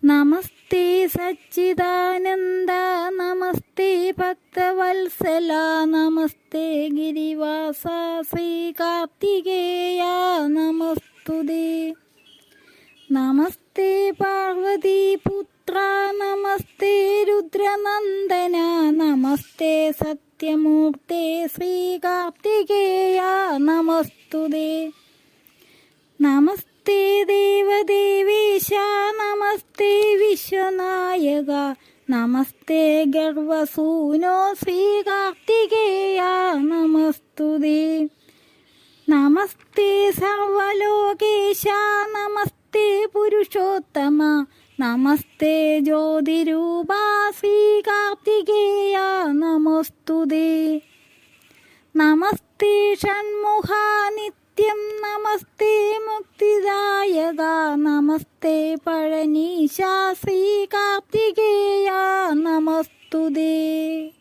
നമസ്തേ സച്ചിദാനന്ദ, നമസ്തേ ഭക്തവത്സല, നമസ്തേ ഗിരിവാസ ശ്രീ കാർത്തികേയ നമസ്തുതേ. നമസ്തേ പാർവതീപുത്ര, നമസ്തേ രുദ്രനന്ദന, നമസ്തേ സത്യമൂർത്തേ ശ്രീ കാർത്തികേയ നമസ്തുതേ. നമസ്തേ ദേവദേവേശ, നമസ്തേ വിശ്വനായക, നമസ്തേ ഗർവസൂനോ ശ്രീ കാർത്തികേയ നമസ്തുതേ. നമസ്തേ സർവലോകേശ, നമസ്തേ പുരുഷോത്തമ, നമസ്തേ ജ്യോതിരൂപ ശ്രീ കാർത്തികേയ നമസ്തുതേ. നമസ്തേ ഷൺമുഖ നിത്യം, നമസ്തേ മുക്തിദായക, നമസ്തേ പഴനീശ ശ്രീ കാർത്തികേയ നമസ്തുതേ.